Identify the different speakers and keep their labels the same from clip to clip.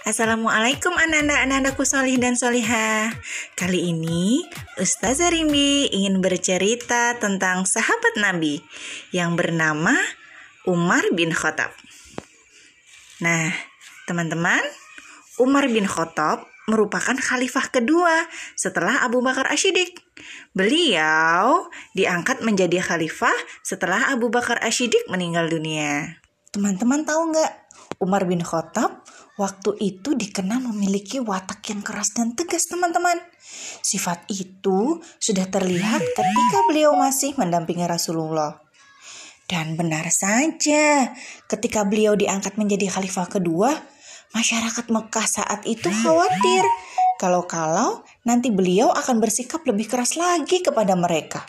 Speaker 1: Assalamualaikum anak-anakku solih dan solihah. Kali ini Ustazah Rimbi ingin bercerita tentang sahabat Nabi yang bernama Umar bin Khattab. Nah, teman-teman, Umar bin Khattab merupakan khalifah kedua setelah Abu Bakar As-Siddiq. Beliau diangkat menjadi khalifah setelah Abu Bakar As-Siddiq meninggal dunia. Teman-teman tahu nggak? Umar bin Khattab waktu itu dikenal memiliki watak yang keras dan tegas, teman-teman. Sifat itu sudah terlihat ketika beliau masih mendampingi Rasulullah. Dan benar saja, ketika beliau diangkat menjadi khalifah kedua, masyarakat Mekah saat itu khawatir kalau nanti beliau akan bersikap lebih keras lagi kepada mereka.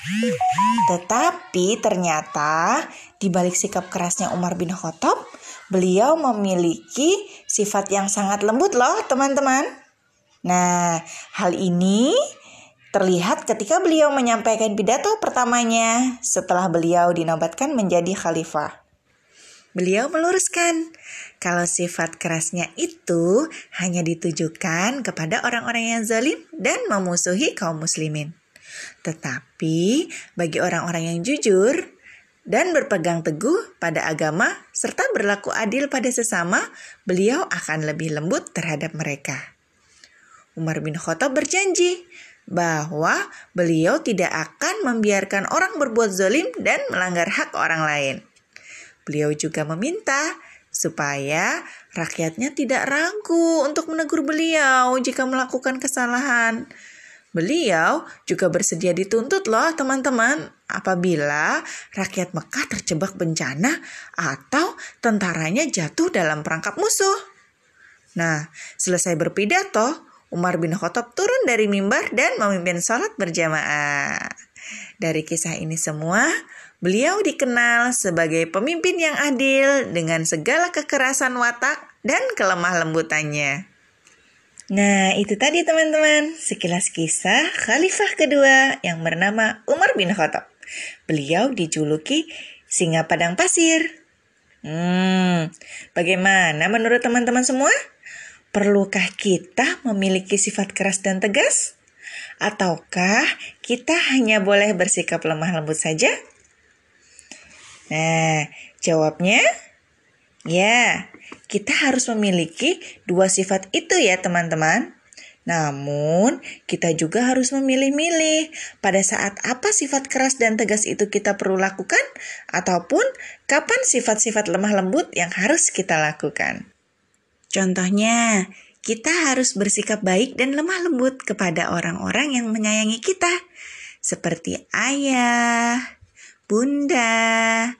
Speaker 1: Tetapi ternyata di balik sikap kerasnya Umar bin Khattab, beliau memiliki sifat yang sangat lembut loh, teman-teman. Nah, hal ini terlihat ketika beliau menyampaikan pidato pertamanya setelah beliau dinobatkan menjadi khalifah. Beliau meluruskan kalau sifat kerasnya itu hanya ditujukan kepada orang-orang yang zalim dan memusuhi kaum muslimin. Tetapi bagi orang-orang yang jujur dan berpegang teguh pada agama serta berlaku adil pada sesama, beliau akan lebih lembut terhadap mereka. Umar bin Khattab berjanji bahwa beliau tidak akan membiarkan orang berbuat zalim dan melanggar hak orang lain. Beliau juga meminta supaya rakyatnya tidak ragu untuk menegur beliau jika melakukan kesalahan. Beliau juga bersedia dituntut loh, teman-teman, apabila rakyat Mekah terjebak bencana atau tentaranya jatuh dalam perangkap musuh. Nah, selesai berpidato, Umar bin Khattab turun dari mimbar dan memimpin salat berjamaah. Dari kisah ini semua, beliau dikenal sebagai pemimpin yang adil dengan segala kekerasan watak dan kelemah lembutannya. Nah, itu tadi teman-teman, sekilas kisah khalifah kedua yang bernama Umar bin Khattab. Beliau dijuluki singa padang pasir. Bagaimana menurut teman-teman semua? Perlukah kita memiliki sifat keras dan tegas? Ataukah kita hanya boleh bersikap lemah lembut saja? Nah, jawabnya ya, kita harus memiliki dua sifat itu ya teman-teman. Namun, kita juga harus memilih-milih pada saat apa sifat keras dan tegas itu kita perlu lakukan, ataupun kapan sifat-sifat lemah lembut yang harus kita lakukan. Contohnya, kita harus bersikap baik dan lemah lembut kepada orang-orang yang menyayangi kita, seperti ayah, bunda,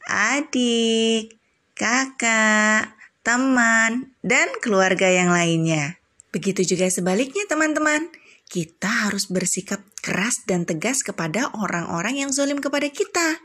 Speaker 1: adik, kakak, teman, dan keluarga yang lainnya. Begitu juga sebaliknya teman-teman, kita harus bersikap keras dan tegas kepada orang-orang yang zalim kepada kita,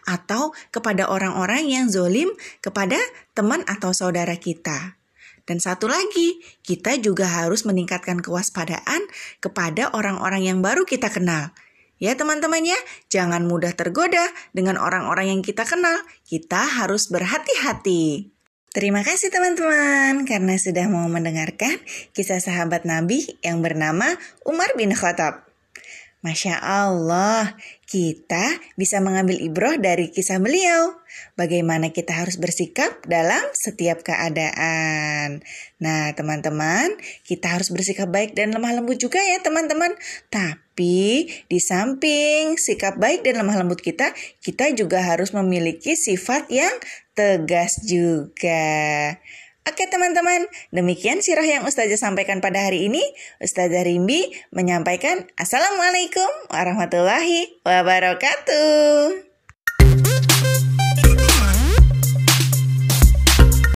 Speaker 1: atau kepada orang-orang yang zalim kepada teman atau saudara kita. Dan satu lagi, kita juga harus meningkatkan kewaspadaan kepada orang-orang yang baru kita kenal. Ya teman-teman ya, jangan mudah tergoda dengan orang-orang yang kita kenal. Kita harus berhati-hati. Terima kasih teman-teman karena sudah mau mendengarkan kisah sahabat Nabi yang bernama Umar bin Khattab. Masya Allah, kita bisa mengambil ibroh dari kisah beliau. Bagaimana kita harus bersikap dalam setiap keadaan. Nah teman-teman, kita harus bersikap baik dan lemah lembut juga ya teman-teman. Tapi di samping sikap baik dan lemah lembut kita juga harus memiliki sifat yang tegas juga. Oke teman-teman, demikian sirah yang Ustazah sampaikan pada hari ini. Ustazah Rimbi menyampaikan Assalamualaikum warahmatullahi wabarakatuh.